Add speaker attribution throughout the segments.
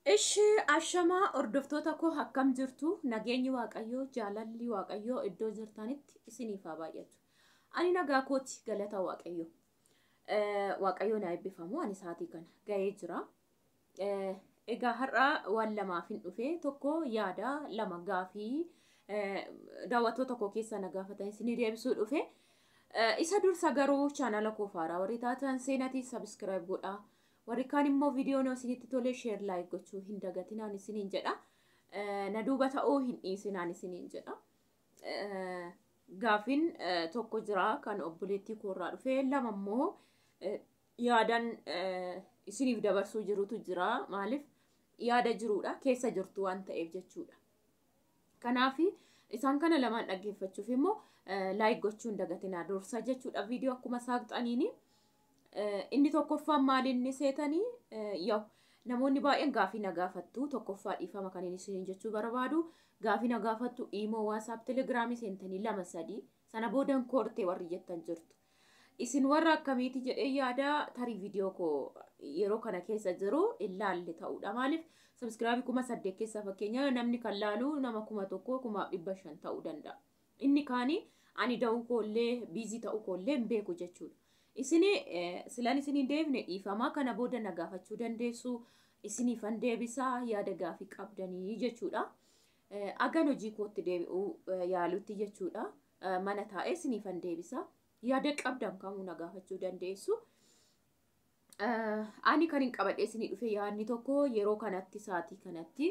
Speaker 1: Ishi ashamaa hordoftoota koo akkam jirtu nageenyi waaqayyoo jaalalli waaqayyoo iddoo jirtanitti isiniif haa baay'atu. Ani nagaa kooti galata waaqayyoo. Waaqayyoon haa eebbifamu ani saatii kana ga'ee jira. Egaa har'a waan lamaaf hin dhufe tokko yaada lama gaafii daawwattoota koo keessa na gaafatan isinii deebisuu dhufe. Isa dursa garuu chaanala koo faaraa warri taatan seenatii subscribe godhaa. Warri kaan immoo viidiyoo noo isinitti tolee share like gochuu hin dagatinaan isiniin jedha. Na duuba ta'uu hin dhiisinaan isiniin jedha. Gaafiin tokko jira kan obboleettii koorraa dhufe lama immoo yaadan isiniif dabarsuu jirutu jira. Maaliif yaada jiruudha keessa jirtu waan ta'eef jechuudha. Kanaaf isaan kana lamaan dhaggeeffachuuf immoo like gochuu hin dagatinaa dursa jechuudha. Viidiyoo akkuma saaqxaniini. Inni tokkoffaan maalinni seetanii yoo namoonni baay'een gaafii na gaafattu tokkoffaa dhiifama kan isin jechuu barbaadu gaafii na gaafattu imo WhatsApp Telegram seentanii 2-3 sana boodan koortee warri jettan jirtu. Isin warra akkamiiti jedhee yaada tarii viidiyoo koo yeroo kana keessa jiru ilaalle ta'uudha. Maaliif subscribe 8,000 keessa fakkeenya namni kan laalu nama 1,000 1,500 ta'uu danda'a. Inni kaani ani da'uu koollee biizii ta'uu koollee hin beeku jechuudha. Isini silaan isini deebine dhiifamaa kana booda na gaafachuu dandeessu isiniifan deebisaa yaada gaafii qabdanii jechuudha. Agan hojii kootti deebi'uu yaalutti jechuudha. Mana taa'ee isiniifan deebisaa yaada qabdan kamuu na gaafachuu dandeessu. Ani kan hin qabadhe isinii dhufe yaadni tokko yeroo kanatti saatii kanatti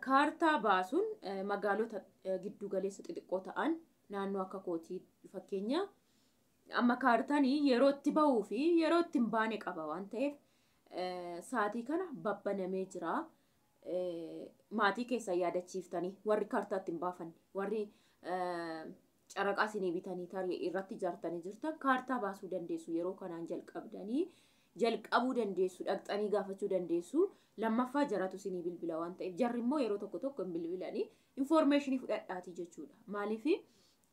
Speaker 1: kaartaa baasuun magaalota giddu galeessa xixiqqoo ta'an naannoo akka kootii fakkeenya. Amma kaartanii yeroo itti ba'uu fi yeroo itti hin baane qaba waan ta'eef saatii kana babbanamee jira. Maatii keessa yaadachiiftanii warri kaartaa ittiin baafanne warri caraqaa isinii bitanii tarii irratti ijaartanii jirtan kaartaa baasuu dandeessu yeroo kanaan jalqabuu dandeessu dhaqxanii gaafachuu dandeessu. Lammaffaa jaratu isinii bilbila waan ta'eef jarri immoo yeroo tokko hin bilbilanii informationii fudhadhaati jechuudha. Maaliif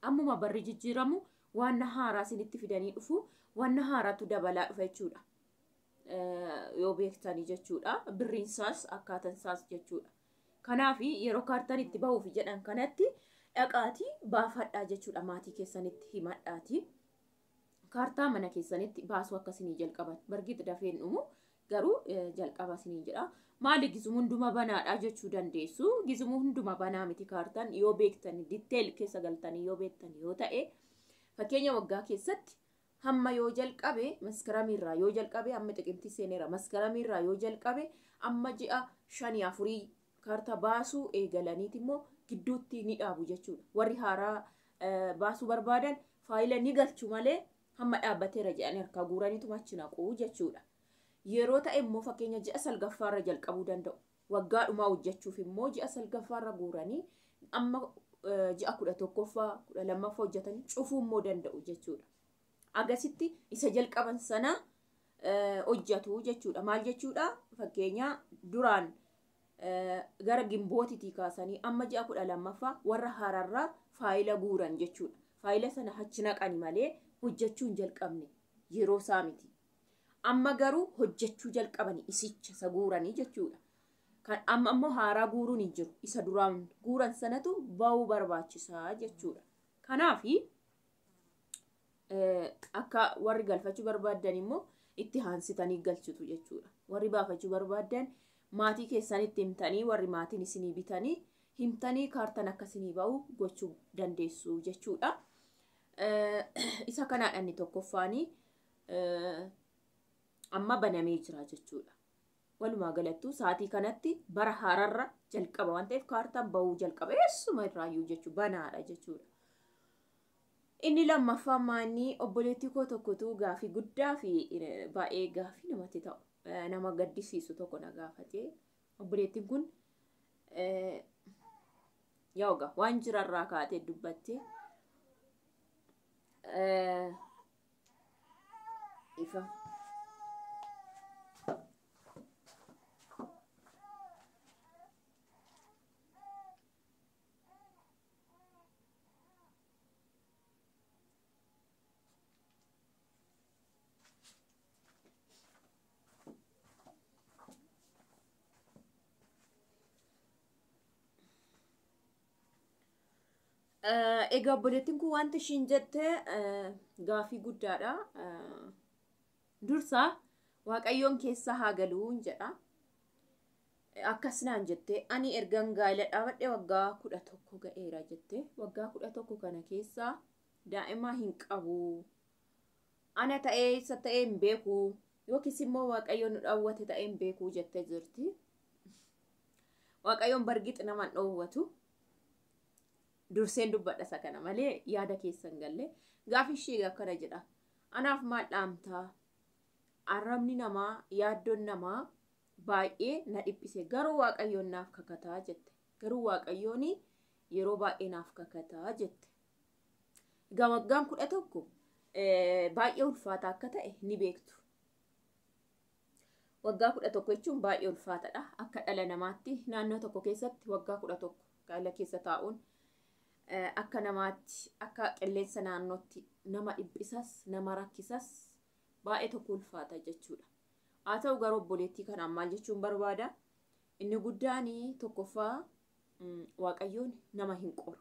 Speaker 1: ammuma barri jijjiiramu waan haaraa isinitti fidanii dhufu waan haaraatu dabalaa dhufa jechuudha. Yoo beektanii jechuudha. Birriin isaas akkaataan isaas jechuudha. Kanaaf yeroo kaartaan itti ba'uuf jedhan kanatti dhaqaatii baafadhaa jechuudha. Maatii keessanitti himadhaati. Kaartaa mana keessanitti baasuu akkasii jalqaban. Bargiit dafeen dhumu garuu jalqaba isinii jedha. Maali gizuma hunduma banaadha jechuu dandeessu. Gizuma hunduma banaa miti kaartaan yoo beektanii detail keessa galtanii yoo beektanii yoo ta'e. Fakkeenya waggaa keessatti hamma yoo jalqabe maskaramirraa yoo jalqabe amma xiqimtii seeneera maskaramirraa yoo jalqabe amma ji'a 5-4 kaartaa baasuu eegalaniit immoo gidduutti ni dhaabu jechuudha. Warri haaraa baasuu barbaadan faayila ni galchu malee hamma dhaabbateera jedhanii harkaa guuraniitu achi naqu jechuudha. Yeroo ta'e immoo fakkeenya ji'a salgaffaarra jalqabuu danda'u. Waggaa dhumaa hojjechuuf immoo ji'a salgaffaarra guuranii amma ji'a 11ffaa 12ffaa hojjetanii cufuu immoo danda'u jechuudha. Agasitti isa jalqaban sana hojjetu jechuudha. Maal jechuudha? Fakkeenya duraan gara gimbootitii kaasanii amma ji'a 12ffaa warra haararraa faayila guuran jechuudha. Faayila sana achi naqani malee hojjechuu hin jalqabne yeroo isaa miti. Amma garuu hojjechuu jalqabanii isicha isa guuranii jechuudha. Kan amma ammoo haaraa guuruun hin jiru. Isa duraan guuran sanatu ba'uu barbaachisaa jechuudha. Kanaaf akka warri galfachuu barbaadan immoo itti haansitanii galchitu jechuudha. Warri baafachuu barbaadan maatii keessanitti himtanii warri maatiin isinii bitanii himtanii kaartaan akka isinii ba'u gochuu dandeessu jechuudha. Isa kanaadhaan inni tokkoffaanii amma banamee jira jechuudha. Walumaa galattuu saatii kanatti bara haararra jalqaba waan ta'eef kaartaan ba'uu jalqaba eessuma irraayyuu jechuudha banaadha jechuudha. Inni lammaffaa maanii obboleettii koo tokkotu gaafii guddaa fi baay'ee gaafii namatti ta'u nama gaddisiisu tokko na gaafate. Obboleettiin kun yooga waan jirarraa kaatee dubbatte ifa. Egaa obboleettiin kun wanta ishiin jette gaafii guddaadha. Dursa Waaqayyoon keessa haa galuun jedha. Akkasnaan jette ani ergan gaa'ela dhaabadhe waggaa 11 ga'eera jette. Waggaa 11 kana keessa daa'ima hin qabu. Ana ta'ee isa ta'ee hin beeku yookiis immoo Waaqayyoon nu dhawwate ta'ee hin beeku jettee jirti. Waaqayyoon bargixi nama hin dhowwatu. Durseen dubbadha isa kana malee yaada keessan galle. Gaafii ishee akkana jedha. Anaaf maal dhaamtaa? Arrabni namaa yaaddoon namaa baay'ee na dhiphise. Garuu Waaqayyoon naaf kakataa jette. Garuu Waaqayyoon yeroo baay'ee naaf kakataa jette. Egaa waggaan 11 baay'ee ulfaata akka ta'e ni beektu. Waggaa 11 jechuun baay'ee ulfaatadha. Akka dhala namaatti naannoo tokko keessatti waggaa 11 gaa'ela keessa taa'uun akka namaatti akka qilleensa naannootti nama dhiphisas nama rakkisas baay'ee tokko ulfaata jechuudha. Haa ta'u garuu obboleettii kanaan maal jechuun barbaada? Inni guddaan tokkoffaa Waaqayyoon nama hin qoru.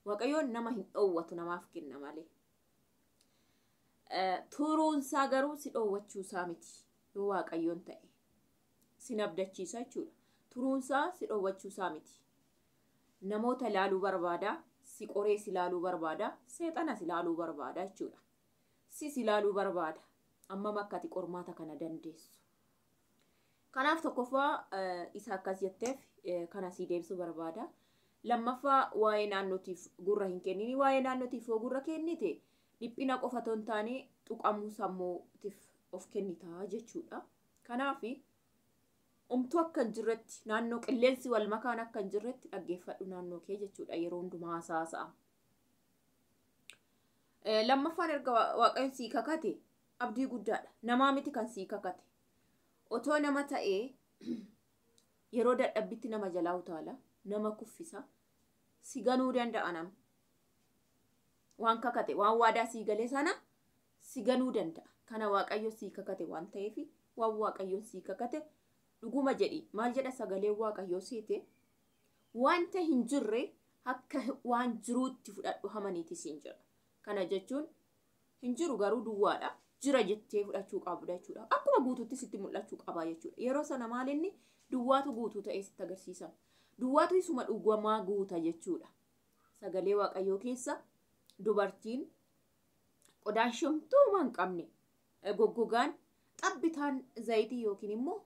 Speaker 1: Waaqayyoon nama hin dhowwatu namaaf kenna malee. Turuunsaa garuu si dhowwachuusaa miti. Yoo Waaqayyoon ta'e si abdachiisa jechuudha. Turuunsaa si dhowwachuusaa miti. Namoota ilaaluu barbaada, si qoree si ilaaluu barbaada, seexana si ilaaluu barbaada jechuudha. Si ilaaluu barbaada. Amma makkati qormaata kana dandeessu. Kanaaf tokkoffaa isa akkas jetteef kana si deebisuu barbaada. Lammaffaa waa'ee naannootiif gurra hin kennini. Waa'ee naannootiif yoo gurra kennite dhiphina qofa otoo hin taane tuqamuu sammuutiif of kennitaa jechuudha. Kanaaf umtuu akka hin jirretti naannoo qilleensi wal makaan akka hin jirretti dhaggeeffadhu naannoo kee jechuudha yeroo hundumaa haasa'a. Lammaffaan erga Waaqayyoon sii kakate abdii guddaadha. Namaa miti kan sii kakate. Otoo nama ta'ee yeroo dadhabbitti nama jalaa utaala, nama kuffisa, si ganuu danda'a nama. Waan kakate, waan waadaa sii galee sana si ganuu danda'a. Kana Waaqayyo sii kakate waan ta'eef waan Waaqayyoon sii kakate dhuguma jedhi. Maal jedha sagalee Waaqayyoo siite? Wanta hin jirre akka waan jiruutti fudhadhu hamaniiti siin jira. Kana jechuun hin jiru garuu duwwaadha. Jira jettee fudhachuu qabu jechuudha. Akkuma guutuutti sitti mul'achuu qaba jechuudha. Yeroo sana maalinni duwwaatu guutuu ta'ee sitti agarsiisa. Duwwaatu isuma dhugumaa guuta jechuudha. Sagalee Waaqayyoo keessa dubartiin qodaan shomtuu hin qabne goggogaan xabbitaan zayitii yookiin immoo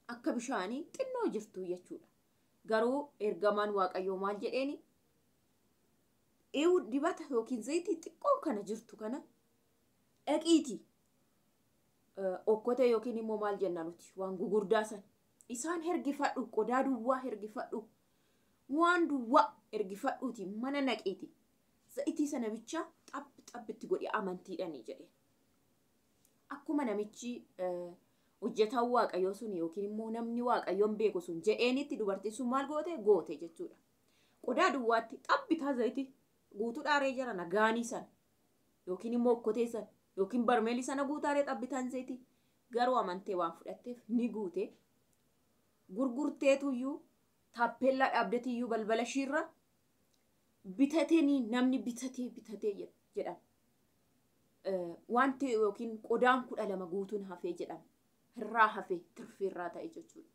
Speaker 1: akka bishaanii xinnoo jirtu jechuudha. Garuu ergamaan Waaqayyoo maal jedheeni? Dibata yookiin zayitii xiqqoo kana jirtu kana dhaqiiti. Okkote yookiin immoo maal jenna nuti waan gugurdaa san isaan hergifadhu qodaa duwwaa hergifadhu waan duwwaa hergifadhuuti mana naqiiti. Zayitii sana bicha xabbitti godhi amantiidhani jedhe. Akkuma namichi hojjetaan Waaqayyoo sun yookiin immoo namni Waaqayyoon beeku sun jedheenitti dubartiin sun maal goote jechuudha. Qodaa duwwaatti xabbitaa zayitii guutuu dhaaree jira nagaanii sana yookiin immoo okkotee sana yookiin barmeelii sana guutaaree xabbitaan zayitii garuu amantee waan fudhatteef ni guute. Gurgurteetuyyuu taappellaa dhaabdeetiyyuu balbala ishiirra bitateenii namni bitatee jedhama. Wanti yookiin qodaan 12 guutuun hafee jedhama. Irraa hafee tirfiirraa ta'e jechuudha.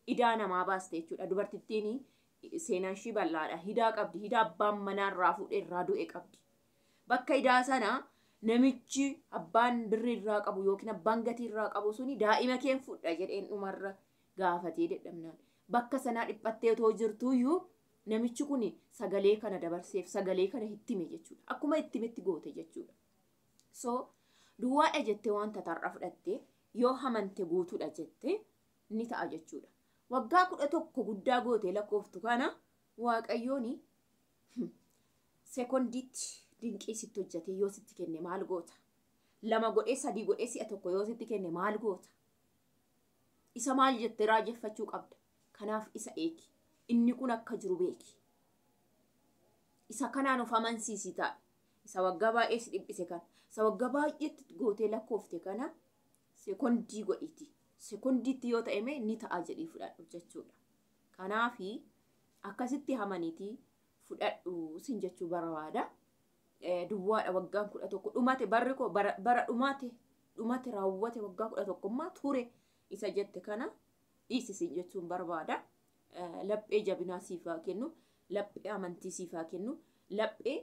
Speaker 1: Idaa namaa baaste jechuudha. Dubartittiin seenaan ishii bal'aadha. Hidaa qabdi. Hidaa abbaan manaarraa fuudhee irraa du'e qabdi. Bakka hidaa sana namichi abbaan birrii irraa qabu yookiin abbaan gatii irraa qabu suni daa'ima keen fudha jedheen dhumarra gaafatee dedhabnaan. Bakka sanaa dhiphattee otoo jirtuyyuu namichi kun sagalee kana dabarseef sagalee kana hittime jechuudha. Akkuma hittimetti goote jechuudha. So duwwaadha jettee wanta tarra fudhattee yoo hamante guutuudha jettee ni ta'a jechuudha. Waggaa 11 guddaa goote lakkooftu kana Waaqayyoon sekondiitti dinqii sitti hojjate yoo sitti kenne maal goota? 2 godhee 3 godhee 1 yoo sitti kenne maal goota? Isa maal jettee raajeffachuu qabda? Kanaaf isa eegi. Inni kun akka jiru beeki. Isa kanaan of amansiisi ta'a. Isa waggaa baay'ee si dhiphise kana. Isa waggaa baay'eetti gootee lakkoofte kana sekondii godhiti. Sekondiitti yoo ta'e ni ta'a jedhii fudhadhu jechuudha. Kanaaf akkasitti hamaniiti fudhadhu sin jechuu barbaada. Duwwaadha waggaan 11 dhumate barri koo bara dhumate raawwate waggaa 11 ture isa jette kana dhiisisin jechuun barbaada. Laphee jabinaa siifaa kennu, laphee amantii siifaa kennu, laphee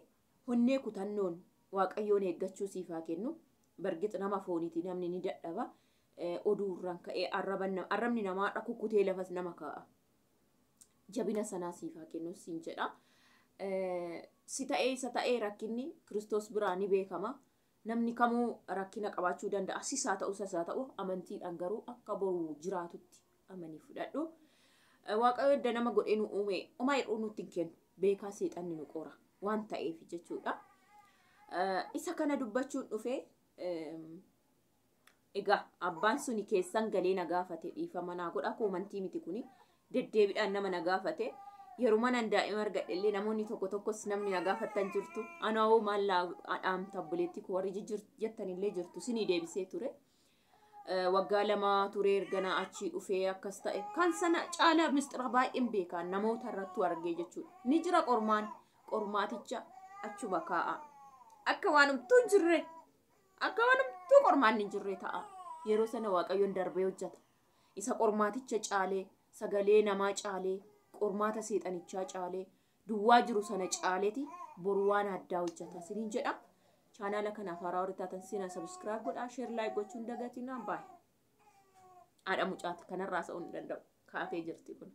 Speaker 1: honnee kutannoon waaqayyoon eeggachuu siifaa kennu. Bargit nama fooniiti namni ni dadhaba. Oduurraan ka'ee arrabni namaa kukutee lafas nama kaa'a. Jabina sanaa siifaa kennu siin jedha. Si ta'ee isa ta'ee rakkinni Kiristoos biraa ni beekama. Namni kamuu rakkina qabaachuu danda'a. Sisaa ta'u sasaa ta'u amantiidhaan garuu akka boru jiraatutti amanii fudhadhu. Waaqayyo edda nama godhee nu uume uma hir'uu nutti hin kennu. Beekaa seexanni nu qora waan ta'eef jechuudha. Isa kana dubbachuun dhufe egaa abbaan suni keessan galee na gaafate dhiifama naa godha koomantii miti kuni deddeebiidhaan nama na gaafate. Yeruma nan daa'ima argadhe namoonni tokkos namni na gaafattan jirtu. Anoo maallaa adhaamta obboleetti koo warri jettanillee jirtu sinii deebisee ture. Waggaa 2 ture ergana achi dhufee akkas ta'e. Kan sana caalaa mistira baay'een beekan namoota irratti argee jechuudha. Ni jira qormaaticha achuma kaa'a. Akka waanumtuu hin jirre. Akka waanumtuu qormaan hin jirre ta'a. Yeroo sana waaqayyoon darbee hojjeta. Isa qormaaticha caalee sagalee namaa caalee qormaata seexanichaa caalee duwwaa jiru sana caaleeti boru waan addaa hojjeta siniin jedha. Chaanaala kanaaf haaraa warri taatan sina subscribe godhaa, share like gochuun dagatinaa baay'ee. Haadha mucaati kanarraa sa'uu hin danda'u. Kaatee jirti kun.